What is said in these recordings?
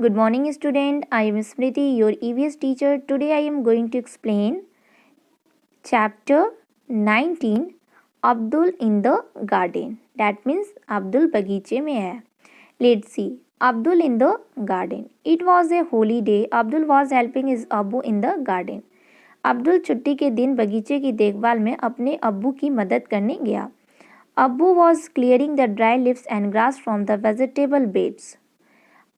Good morning, student. I am Smriti, your EVS teacher. Today I am going to explain chapter 19, Abdul in the garden. That means Abdul बगीचे में है. Let's see. Abdul in the garden. It was a holy day. Abdul was helping his Abu in the garden. Abdul छुट्टी के दिन बगीचे की देखभाल में अपने अब्बू की मदद करने गया. अब्बू was clearing the dry leaves and grass from the vegetable beds.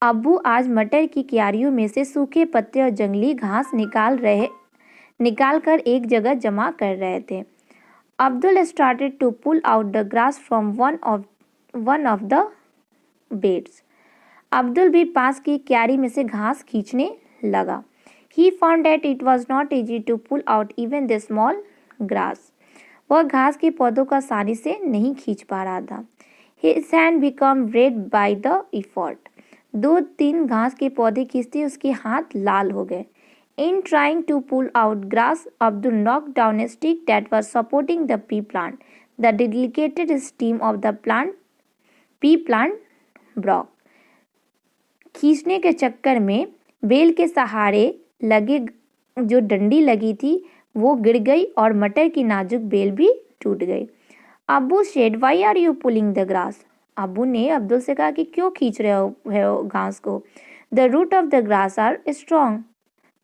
अब्बू आज मटर की क्यारियों में से सूखे पत्ते और जंगली घास निकाल कर एक जगह जमा कर रहे थे. Abdul started to pull out the grass from one of the beds. Abdul भी पास की क्यारी में से घास खींचने लगा. He found that it was not easy to pull out even the small grass. वह घास के पौधों को आसानी से नहीं खींच पा रहा था. His hand became red by the effort. 2-3 घास के पौधे खींचते उसके हाथ लाल हो गए. In trying to pull out grass, Abdul knocked down a stick that was supporting the pea plant. The delicate stem of the pea plant broke. खींचने के चक्कर में बेल के सहारे लगे जो डंडी लगी थी वो गिर गई और मटर की नाजुक बेल भी टूट गई. अब्बू said, why are you pulling the grass. अब्बू ने अब्दुल से कहा कि क्यों खींच रहे हो घास को. The root of the grass are strong.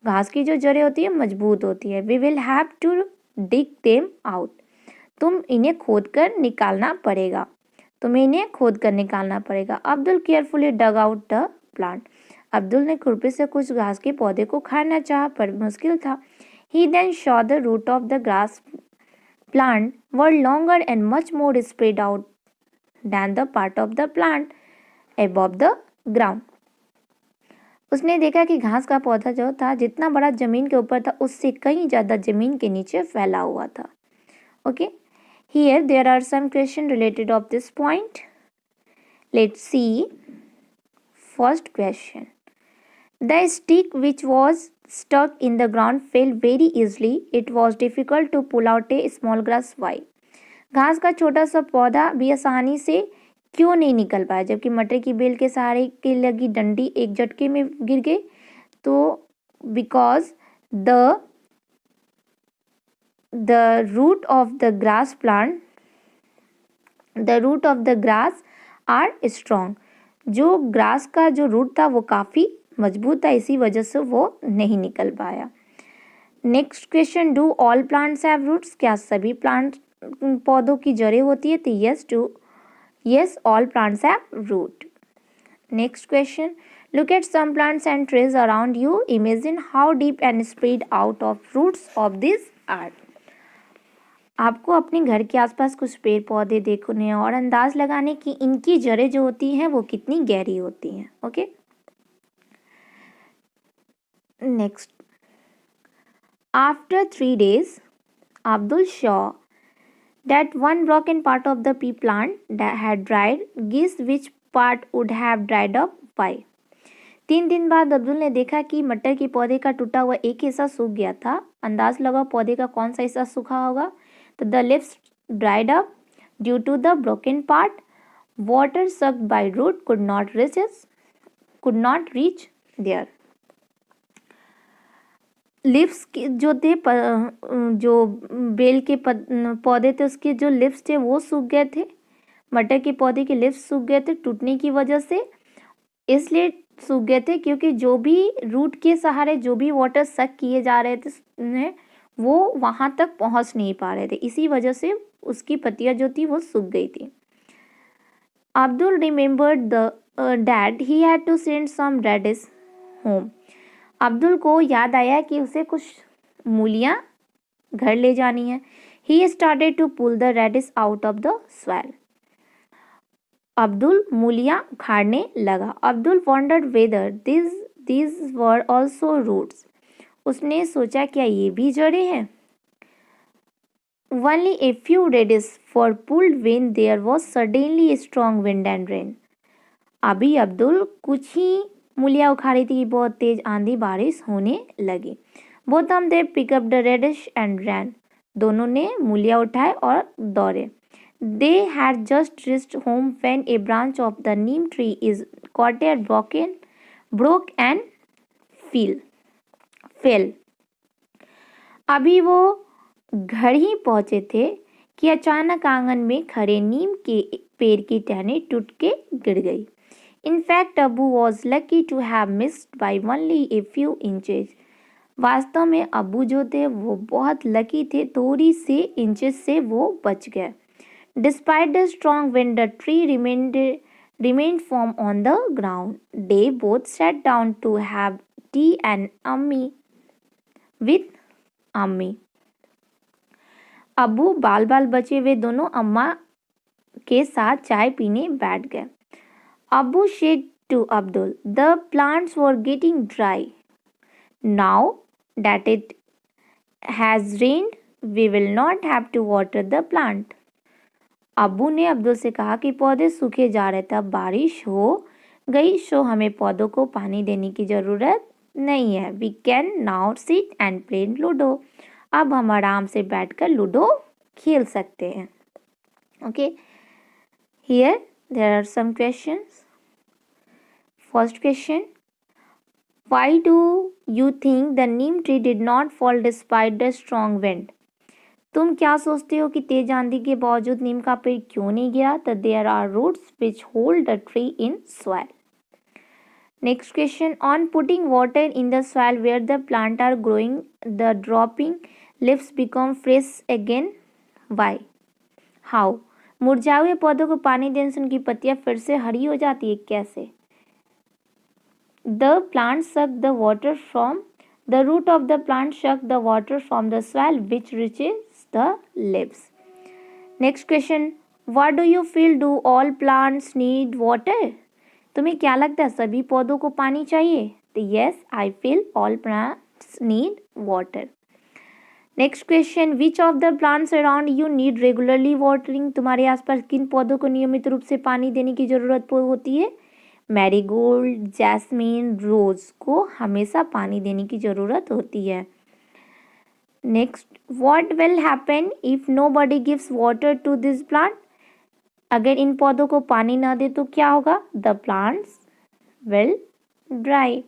घास की जो जड़ें होती है मजबूत होती है. We will have to dig them out. तुम्हें इन्हें खोद कर निकालना पड़ेगा. Abdul carefully dug out the plant. Abdul ने खुरपी से कुछ घास के पौधे को उखाड़ना चाहा पर मुश्किल था. He then saw the root of the grass plant were longer and much more spread out than the part of the plant above the ground. उसने देखा कि घास का पौधा जो था जितना बड़ा जमीन के ऊपर था उससे कहीं ज़्यादा जमीन के नीचे फैला हुआ था. Okay. Here there are some questions related of this point. Let's see. First question. The stick which was stuck in the ground fell very easily. It was difficult to pull out a small grass. Why? घास का छोटा सा पौधा भी आसानी से क्यों नहीं निकल पाया जबकि मटर की बेल के सहारे की लगी डंडी एक झटके में गिर गई. तो because the root of the grass are strong. जो ग्रास का जो रूट था वो काफ़ी मजबूत था इसी वजह से वो नहीं निकल पाया. Next question, do all plants have roots. क्या सभी पौधों की जड़ें होती है. तो yes all plants have root. Next question, look at some plants and trees around you. Imagine how deep and spread out of roots of this are. आपको अपने घर के आसपास कुछ पेड़ पौधे देखने और अंदाज लगाने की इनकी जड़ें जो होती हैं वो कितनी गहरी होती हैं. Okay. Next, after 3 days, Abdul saw that one broken part of the pea plant that had dried. Guess which part would have dried up? Why? 3 दिन बाद अब्दुल ने देखा कि मटर के पौधे का टूटा हुआ एक हिस्सा सूख गया था. अंदाज लगाओ पौधे का कौन सा हिस्सा सूखा होगा. तो the leaves dried up due to the broken part. Water sucked by root could not reach there. Lips जो थे जो बेल के पौधे थे उसके जो लिप्स थे वो सूख गए थे. मटर के पौधे के लिप्स सूख गए थे टूटने की वजह से. इसलिए सूख गए थे क्योंकि जो भी रूट के सहारे जो भी वाटर सक किए जा रहे थे वो वहाँ तक पहुँच नहीं पा रहे थे. इसी वजह से उसकी पत्तियाँ जो थी वो सूख गई थी. Abdul remembered the dad he had to send some radish home. Abdul को याद आया कि उसे कुछ मूलियाँ घर ले जानी है. He started to pull the radish out of the soil. Abdul मूलियाँ उखाड़ने लगा. Abdul wondered whether these were also roots. उसने सोचा क्या ये भी जड़ें हैं. Only a few radish were pulled when there was suddenly a strong wind and rain. अभी अब्दुल कुछ ही मूलियाँ उखाड़ी थी, बहुत तेज आंधी बारिश होने लगी. Both of them picked up the radish and ran. दोनों ने मूलियाँ उठाए और दौड़े. They had just reached home when a branch of the neem tree is caught a broken broke and fell. अभी वो घर ही पहुंचे थे कि अचानक आंगन में खड़े नीम के पेड़ की टहनी टूट के गिर गई. In fact, Abu was lucky to have missed by only a few inches. वास्तव में अबू जो थे वो बहुत लकी थे, थोड़ी से इंचेस से वो बच गए. Despite the strong wind, the tree remained firm on the ground. They both sat down to have tea with अम्मी. अबू बाल बाल बचे हुए दोनों अम्मा के साथ चाय पीने बैठ गए. Abu said to Abdul, "The plants were getting dry. Now that it has rained, we will not have to water the plant." Abu ने अब्दुल से कहा कि पौधे सूखे जा रहे थे, अब बारिश हो गई सो हमें पौधों को पानी देने की ज़रूरत नहीं है. We can now sit and play Ludo. अब हम आराम से बैठकर लूडो खेल सकते हैं. Okay. Here there are some questions. First question. Why do you think the neem tree did not fall despite the strong wind? तुम क्या सोचते हो कि तेज आंधी के बावजूद नीम का पेड़ क्यों नहीं गिरा? That there are roots which hold the tree in soil. Next question. On putting water in the soil where the plant are growing, the dropping leaves become fresh again. Why? How? मुरझाए हुए पौधों को पानी देने से उनकी पत्तियां फिर से हरी हो जाती है. कैसे? The root of the plant suck the water from the soil which reaches the leaves. Next question. What do you feel? Do all plants need water? तुम्हें क्या लगता है सभी पौधों को पानी चाहिए? तो yes, I feel all plants need water. Next question. Which of the plants around you need regularly watering? तुम्हारे आसपास किन पौधों को नियमित रूप से पानी देने की जरूरत होती है? मैरीगोल्ड, जैस्मीन, रोज को हमेशा पानी देने की ज़रूरत होती है. Next. What will happen if nobody gives water to this plant? अगर इन पौधों को पानी ना दे तो क्या होगा? The plants will dry.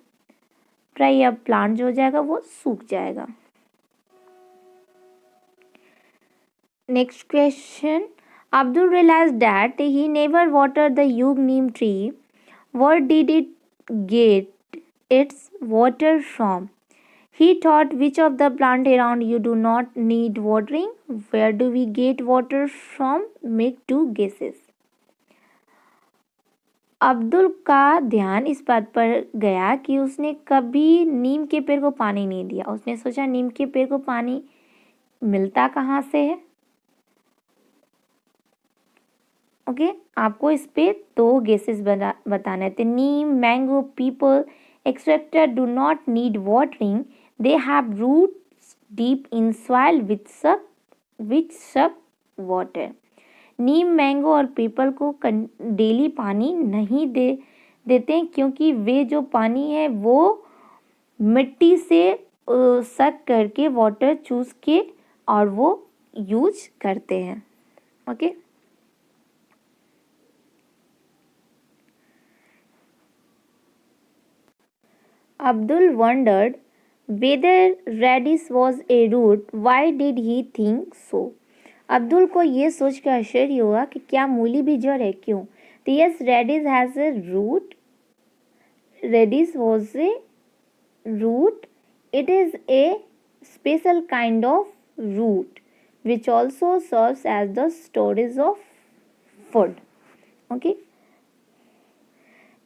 अब प्लांट जो हो जाएगा वो सूख जाएगा. Next question. Abdul realized that he never watered the young neem tree. Where did it get its water from? He thought, which of the plant around you do not need watering? Where do we get water from? Make two guesses. Abdul का ध्यान इस बात पर गया कि उसने कभी नीम के पेड़ को पानी नहीं दिया. उसने सोचा नीम के पेड़ को पानी मिलता कहाँ से है. ओके, आपको इस पे दो गेसेस बताने थे. Neem, mango, peepal etcetera do not need watering. They have roots deep in soil which suck water. Neem, mango और पीपल को डेली पानी नहीं देते हैं क्योंकि वे जो पानी है वो मिट्टी से सक करके वाटर चूस के और वो यूज करते हैं. Okay. Abdul wondered whether radish was a root. Why did he think so? Abdul को ये सोच कर आश्चर्य हुआ कि क्या मूली भी जड़ है. क्यों? तो yes, radish has a root. Radish was a root. It is a special kind of root which also serves as the storage of food. Okay.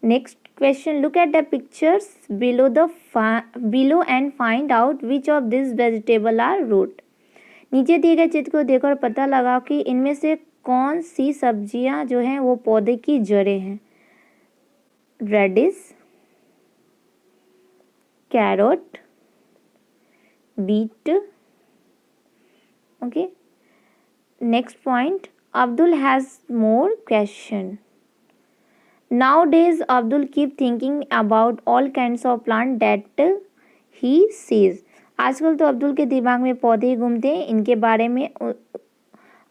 Next question. Look at the pictures below and find out which of these vegetable are root. नीचे दिए गए चित्र को देखो और पता लगाओ कि इनमें से कौन सी सब्जियां जो हैं वो पौधे की जड़ें हैं. Radish, carrot, beet. Okay. Next point. Abdul has more question. Nowadays, Abdul keep thinking about all kinds of plant that he sees. आजकल तो अब्दुल के दिमाग में पौधे ही घूमते हैं, इनके बारे में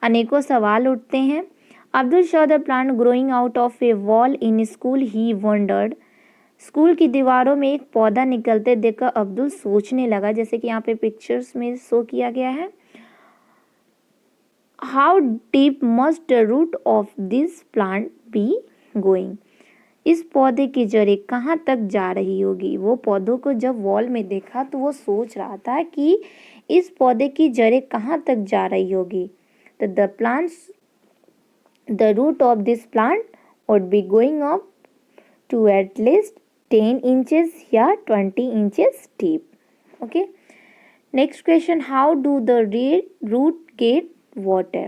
अनेकों सवाल उठते हैं. Abdul saw the plant growing out of a wall in school. He wondered school की दीवारों में एक पौधा निकलते देखकर अब्दुल सोचने लगा, जैसे कि यहाँ पे पिक्चर्स में शो किया गया है। How deep must the root of this plant be going? इस पौधे की जड़ें कहाँ तक जा रही होगी? वो पौधों को जब वॉल में देखा तो वो सोच रहा था कि इस पौधे की जड़ें कहाँ तक जा रही होगी। तो the root of this plant would be going up to at least 10 inches या 20 inches deep. Okay. Next question, how do the root get water?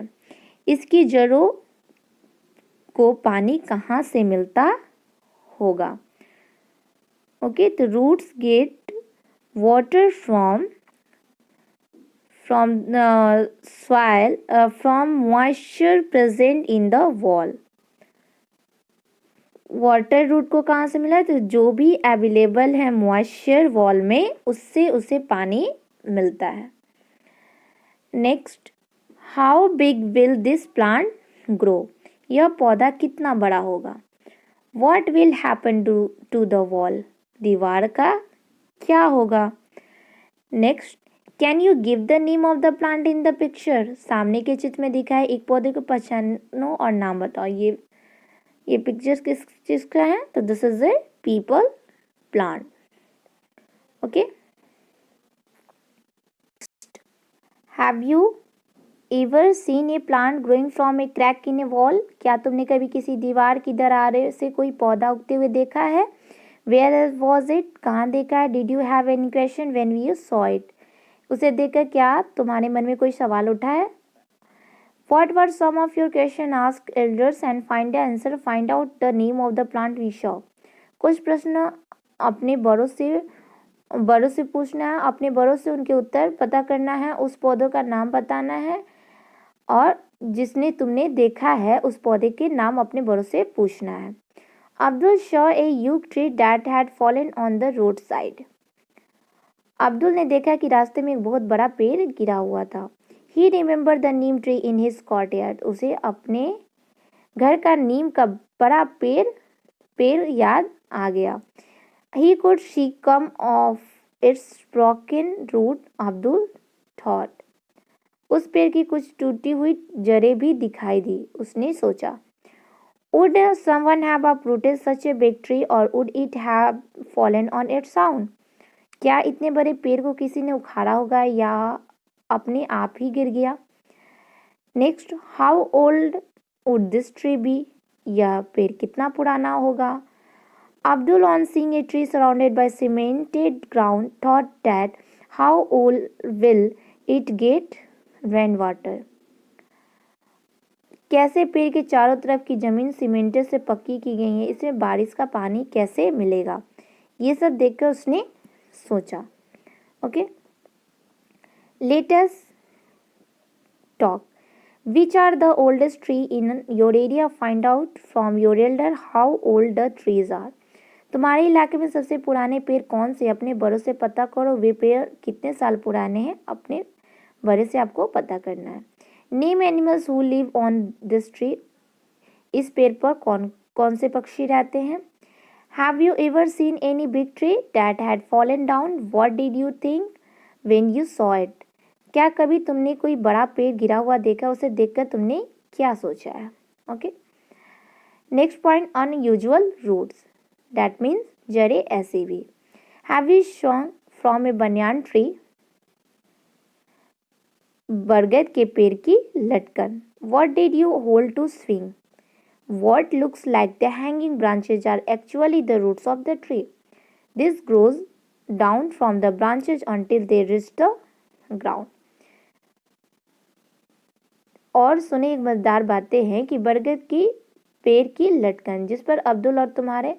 इसकी जड़ों को पानी कहाँ से मिलता होगा? Okay, the roots get water from soil, from moisture present in the wall. Water root को कहाँ से मिला? तो जो भी अवेलेबल है मॉइस्चर वॉल में, उससे उसे पानी मिलता है। Next, how big will this plant grow? यह पौधा कितना बड़ा होगा? What will happen to the wall? दीवार का क्या होगा? Next, can you give the name of the plant in the picture? सामने के चित्र में दिखा है एक पौधे को पहचानो और नाम बताओ। ये पिक्चर्स किस चीज का है? तो this is a people plant. Okay, have you ever seen A plant growing from A crack in A wall? क्या तुमने कभी किसी दीवार की दरार से कोई पौधा उगते हुए देखा है? Where was it? कहाँ देखा है? Did you have any question when you saw it? उसे देखकर क्या तुम्हारे मन में कोई सवाल उठा है? What were some of your questions? Ask elders and find the answer. Find out the name of the plant we saw. कुछ प्रश्न अपने बड़ों से पूछना है, अपने बड़ों से उनके उत्तर पता करना है, उस पौधों का नाम बताना है और जिसने तुमने देखा है उस पौधे के नाम अपने बड़ों से पूछना है। Abdul saw a huge tree that had fallen on the roadside. Abdul ने देखा कि रास्ते में एक बहुत बड़ा पेड़ गिरा हुआ था। He remembered the neem tree in his courtyard. उसे अपने घर का नीम का बड़ा पेड़ याद आ गया। He could see some of its broken root. Abdul thought. उस पेड़ की कुछ टूटी हुई जड़ें भी दिखाई दी। उसने सोचा, Would someone have uprooted such a big tree or would it have fallen on its own? क्या इतने बड़े पेड़ को किसी ने उखाड़ा होगा या अपने आप ही गिर गया? Next, how old would this tree be? यह पेड़ कितना पुराना होगा? Abdul on seeing a tree surrounded by cemented ground thought that how old will it get rain water? कैसे पेड़ के चारों तरफ की जमीन सीमेंट से पक्की की गई है, इसमें बारिश का पानी कैसे मिलेगा? ये सब देखकर उसने सोचा। Okay, let us talk. Which are the oldest tree in your area? Find out from your elder how old the trees are. तुम्हारे इलाके में सबसे पुराने पेड़ कौन से? अपने बड़ों से पता करो वे पेड़ कितने साल पुराने हैं, अपने बड़े से आपको पता करना है। Name animals who live on this tree. इस पेड़ पर कौन कौन से पक्षी रहते हैं? Have you ever seen any big tree that had fallen down? What did you think when you saw it? क्या कभी तुमने कोई बड़ा पेड़ गिरा हुआ देखा? उसे देखकर तुमने क्या सोचा है? Okay, next point, unusual roots, that means जड़ें ऐसे भी। Have you swung from a banyan tree? बरगद के पेड़ की लटकन। What did you hold to swing? What looks like the hanging branches are actually the roots of the tree. This grows down from the branches until they reach the ground. और सुने एक मजेदार बातें हैं कि बरगद की पेड़ की लटकन, जिस पर अब्दुल और तुम्हारे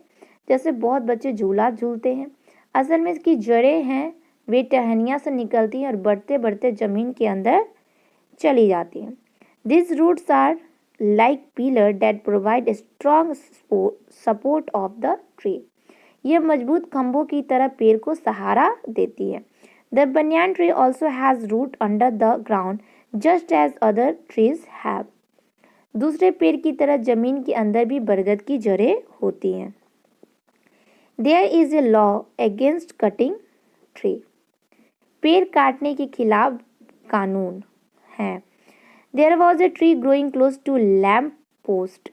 जैसे बहुत बच्चे झूला झूलते हैं, असल में इसकी जड़ें हैं, वे टहनियाँ से निकलती हैं और बढ़ते बढ़ते जमीन के अंदर चली जाती हैं। These roots are like pillar that provide a strong support of the tree. यह मजबूत खंभों की तरह पेड़ को सहारा देती है। The banyan tree also has root under the ground just as other trees have. दूसरे पेड़ की तरह जमीन के अंदर भी बरगद की जड़ें होती हैं। There is a law against cutting tree. पेड़ काटने के खिलाफ कानून है। There was a tree growing close to lamp post.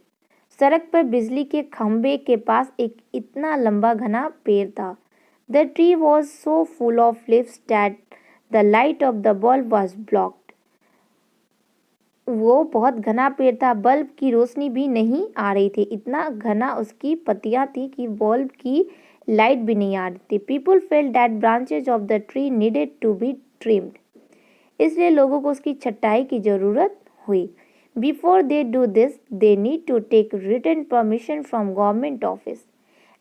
सड़क पर बिजली के खंभे के पास एक इतना लंबा घना पेड़ था। The tree was so full of leaves that the light of the bulb was blocked. वो बहुत घना पेड़ था, बल्ब की रोशनी भी नहीं आ रही थी। इतना घना उसकी पत्तियां थी कि बल्ब की लाइट भी नहीं आ रही थी। People felt that branches of the tree needed to be trimmed. इसलिए लोगों को उसकी छटाई की जरूरत हुई। Before they do this they need to take written permission from government office.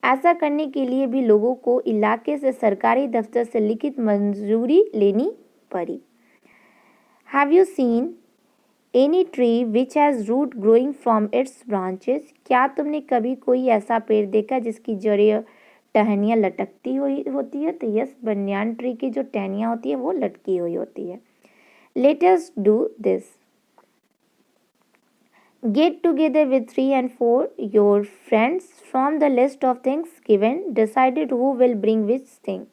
ऐसा करने के लिए भी लोगों को इलाके से सरकारी दफ्तर से लिखित मंजूरी लेनी पड़ी। Have you seen any tree which has root growing from its branches. क्या तुमने कभी कोई ऐसा पेड़ देखा जिसकी जड़ें टहनियाँ लटकती हुई होती है? तो यस, बनियान ट्री की जो टहनियाँ होती है वो लटकी हुई होती है। Let us do this. Get together with 3 and 4 your friends from the list of things given. Decided who will bring which thing.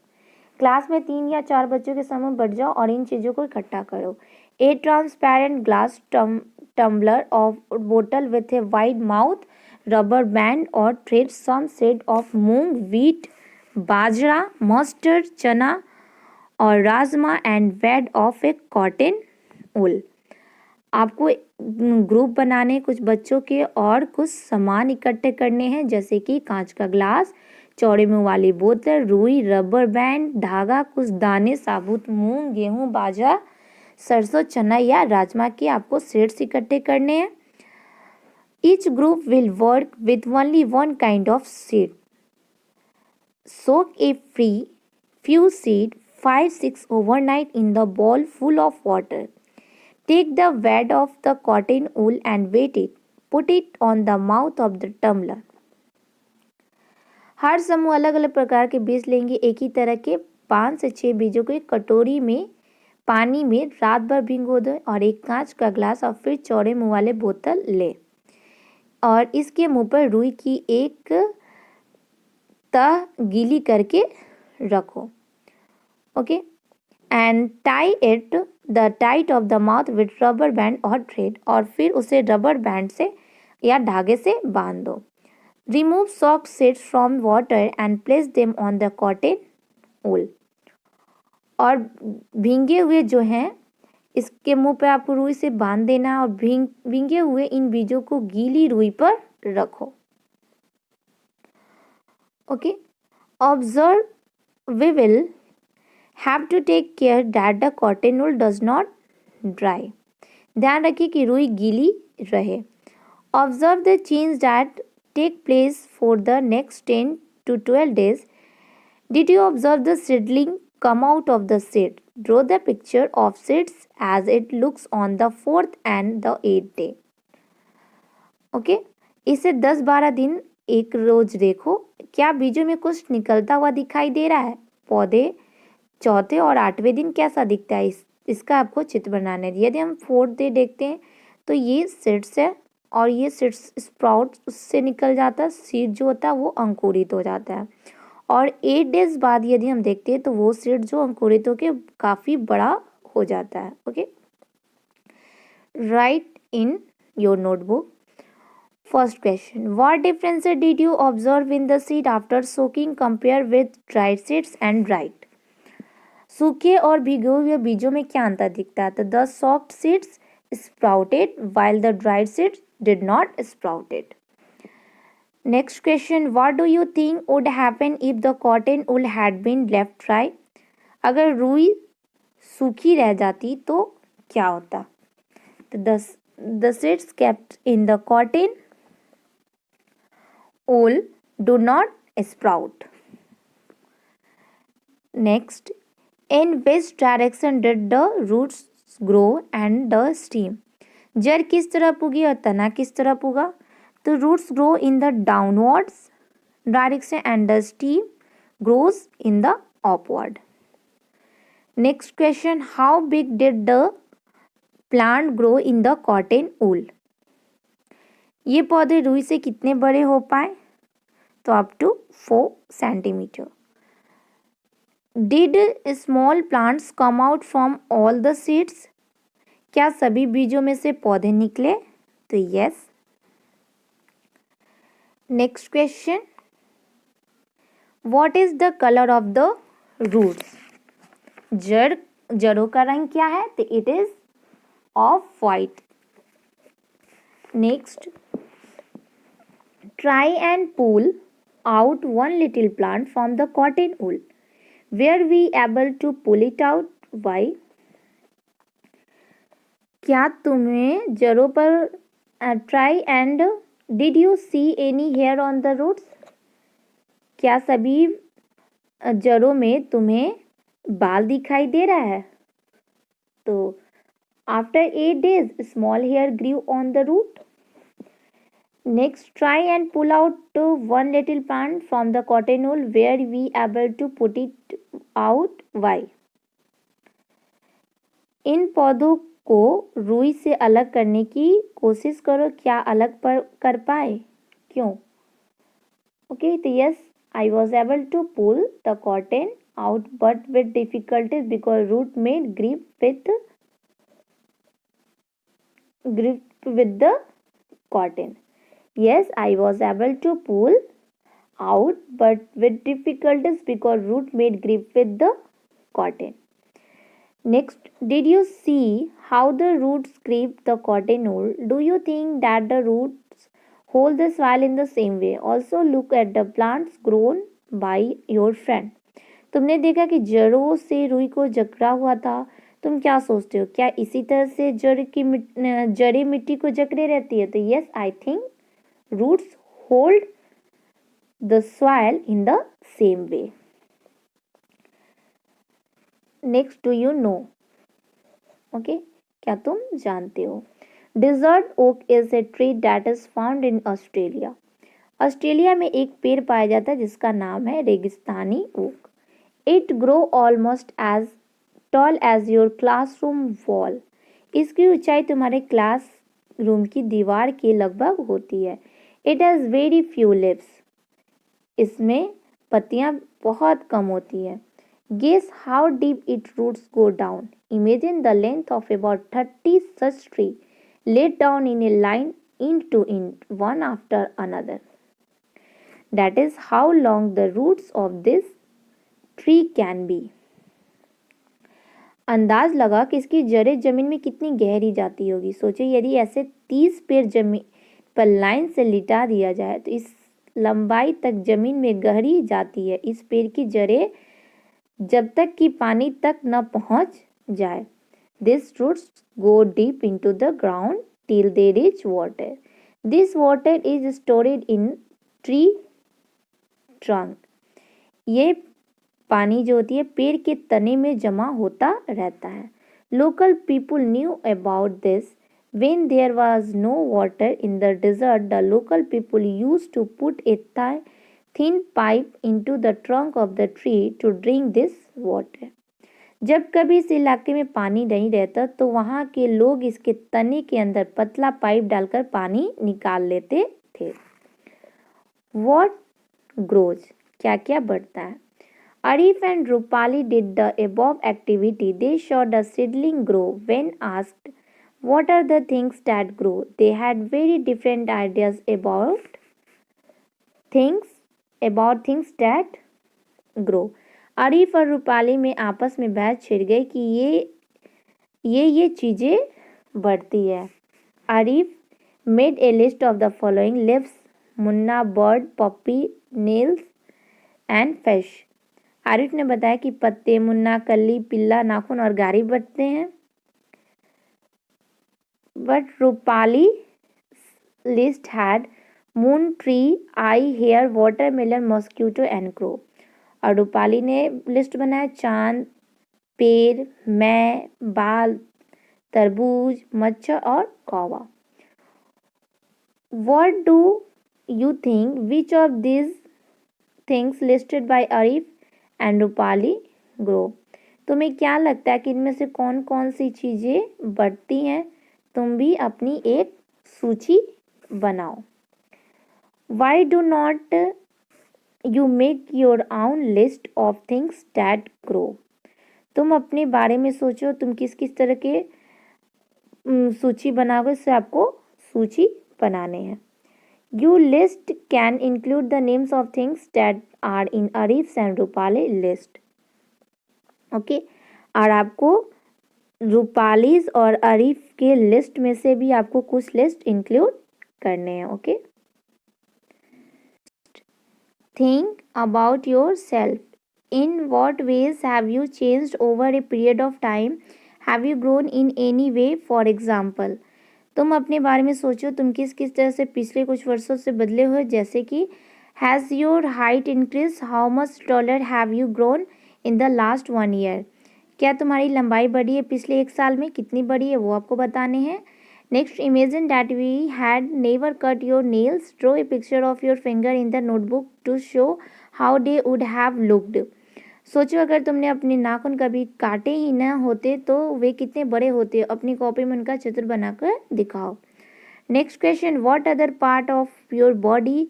Class में 3 या 4 बच्चों के समूह बढ़ जाओ और इन चीज़ों को इकट्ठा करो। A transparent glass tumbler of bottle with a wide mouth, rubber band or thread, some shade of moong, wheat, bajra, mustard, चना और rajma and bed of a cotton wool. आपको ग्रुप बनाने कुछ बच्चों के और कुछ सामान इकट्ठे करने हैं, जैसे कि कांच का ग्लास, चौड़े मुंह वाली बोतल, रुई, रबर बैंड, धागा, कुछ दाने, साबुत मूंग, गेहूं, बाजरा, सरसों, चना या राजमा के आपको सीड्स इकट्ठे करने हैं। Each group will work with only one kind of seed. Soak A few seed 5-6 overnight in the bowl full of water. Take the wad of the cotton wool and weight it. Put it on the mouth of the tumbler. हर समूह अलग अलग प्रकार के बीज लेंगे। एक ही तरह के 5 से 6 बीजों को एक कटोरी में पानी में रात भर भिगो दो और एक कांच का ग्लास और फिर चौड़े मुंह वाले बोतल ले और इसके मुंह पर रुई की एक तह गीली करके रखो। Okay, and tie it the tight of the mouth with rubber band और थ्रेड। और फिर उसे रबर बैंड से या धागे से बांध दो। Remove soft seeds from water and place them on the cotton wool. और भींगे हुए जो हैं इसके मुंह पे आपको रुई से बांध देना और भींगे हुए इन बीजों को गीली रुई पर रखो। Okay, observe we will have to take care that the cotton wool does not dry. ध्यान रखिए कि रुई गीली रहे। Observe the change that take place for the next 10 to 12 days. Did you observe the seedling come out of the seed? Draw the picture of seeds as it looks on the 4th and the 8th day. Okay? इसे 10-12 दिन एक रोज देखो। क्या बीजों में कुछ निकलता हुआ दिखाई दे रहा है? पौधे चौथे और 8वें दिन कैसा दिखता है इसका आपको चित्र बनाना है। यदि हम 4th डे देखते हैं तो ये सीड्स है और ये सीड्स स्प्राउट उससे निकल जाता है, सीड जो होता है वो अंकुरित हो जाता है। और 8 डेज बाद यदि हम देखते हैं तो वो सीड जो अंकुरित होकर काफ़ी बड़ा हो जाता है। Okay, right in your notebook. First question, what differences did you observe in the seed after soaking compare with dried seeds and dried. सूखे और भिगे हुए बीजों में क्या अंतर दिखता है? तो the soft seeds sprouted while the dried seeds did not sprouted. Next question, what do you think would happen if the cotton wool had been left dry? अगर रुई सूखी रह जाती तो क्या होता? तो the seeds kept in the cotton wool do not sprout. Next, in which direction did the roots grow and the stem? जड़ किस तरफ उगी और तना किस तरफ उगा? तो roots grow in the downwards direction and the stem grows in the upward. Next question, how big did the plant grow in the cotton wool? ये पौधे रुई से कितने बड़े हो पाए? तो up to 4 centimetre. Did small plants come out from all the seeds? क्या सभी बीजों में से पौधे निकले? तो yes. Next question, what is the colour of the roots? जड़ों का रंग क्या है? तो it is of white. Next, try and pull out one little plant from the cotton wool. Were we able to pull it out? Why? क्या तुम्हें जड़ों पर try and did you see any hair on the roots? क्या सभी जड़ों में तुम्हें बाल दिखाई दे रहा है? तो after 8 days small hair grew on the root. Next, try and pull out one little plant from the cotton wool. Were we able to put it out? Why? इन पौधों को रुई से अलग करने की कोशिश करो, क्या अलग कर पाए? क्यों? Okay, तो yes, I was able to pull the cotton out but with difficulties because root made grip with the cotton. Yes, I was able to pull out but with difficulties because root made grip with the cotton. Next, did you see how the roots grip the cotton wool? Do you think that the roots hold the soil in the same way? Also look at the plants grown by your friend. तुमने देखा कि जड़ों से रुई को जकड़ा हुआ था। तुम क्या सोचते हो, क्या इसी तरह से जड़ें मिट्टी को जकड़े रहती है? तो yes, I think roots hold the soil in the same way. Next, do you know? Okay, क्या तुम जानते हो? Desert oak is a tree that is found in Australia. Australia में एक पेड़ पाया जाता है जिसका नाम है रेगिस्तानी okay. It grow almost as tall as your classroom wall. इसकी ऊंचाई तुम्हारे क्लास रूम की दीवार के लगभग होती है. It has very few leaves. इसमें पत्तियां बहुत कम होती है. Guess how deep its roots go down. Imagine the length of about 30 such trees laid down in a line into one after another. That is how long the roots of this tree can be. अंदाज लगा कि इसकी जड़ें जमीन में कितनी गहरी जाती होगी. सोचो यदि ऐसे 30 पेड़ जमीन पर लाइन से लिटा दिया जाए तो इस लंबाई तक जमीन में गहरी जाती है. इस पेड़ की जड़ें जब तक कि पानी तक न पहुंच जाए. These roots go deep into the ground till they reach water. This water is stored in tree trunk. ये पानी जो होती है पेड़ के तने में जमा होता रहता है. Local people knew about this. When there was no water in the desert, the local people used to put a thin pipe into the trunk of the tree to drink this water. जब कभी इस इलाके में पानी नहीं रहता तो वहाँ के लोग इसके तने के अंदर पतला पाइप डालकर पानी निकाल लेते थे. What grows? क्या क्या बढ़ता है? Arif and Rupali did the above activity. They saw the seedling grow. When asked what are the things that grow, they had very different ideas about things that grow. Arif और रूपाली में आपस में बहस छिड़ गई कि ये चीजें बढ़ती है. Arif made a list of the following: leaves, Munna, bird, puppy, nails and fish. Arif ने बताया कि पत्ते, मुन्ना, कली, पिल्ला, नाखून और गारी बढ़ते हैं. But Rupali's list had moon, tree, eye, hair, watermelon, mosquito and crow. और रूपाली ने लिस्ट बनाया चांद, पेड़, मैं, बाल, तरबूज, मच्छर और कौवा. What do you think? Which of these things listed by Arif and Rupali grow? तुम्हें क्या लगता है कि इनमें से कौन कौन सी चीजें बढ़ती हैं? तुम भी अपनी एक सूची बनाओ. Why do not you make your own list of things that grow. तुम अपने बारे में सोचो, तुम किस किस तरह के सूची बनाओगे, इससे आपको सूची बनाने हैं। You list can include the names of things that are in Arif's and Rupali list. Okay, और आपको रूपालीज और अरीफ के लिस्ट में से भी आपको कुछ लिस्ट इंक्लूड करने हैं। Okay, think about your self. In what veg have you changed over a period of time? Have you grown in any way? For example, तुम अपने बारे में सोचो, तुम किस किस तरह से पिछले कुछ वर्षों से बदले हुए, जैसे कि has your height increase? How much taller have you grown in the last 1 year? क्या तुम्हारी लंबाई बढ़ी है पिछले 1 साल में? कितनी बढ़ी है वो आपको बताने हैं। Next, imagine that we had never cut your nails. Draw a picture of your finger in the notebook to show how they would have looked. सोचो अगर तुमने अपने नाखून कभी काटे ही ना होते तो वे कितने बड़े होते। अपनी कॉपी में उनका चित्र बनाकर दिखाओ। Next question, what other part of your body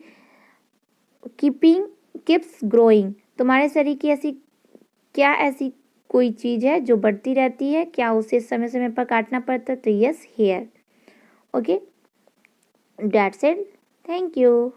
keeps growing? तुम्हारे शरीर की ऐसी कोई चीज़ है जो बढ़ती रहती है? क्या उसे समय समय पर काटना पड़ता है? तो yes, hair. Okay, that's it, thank you.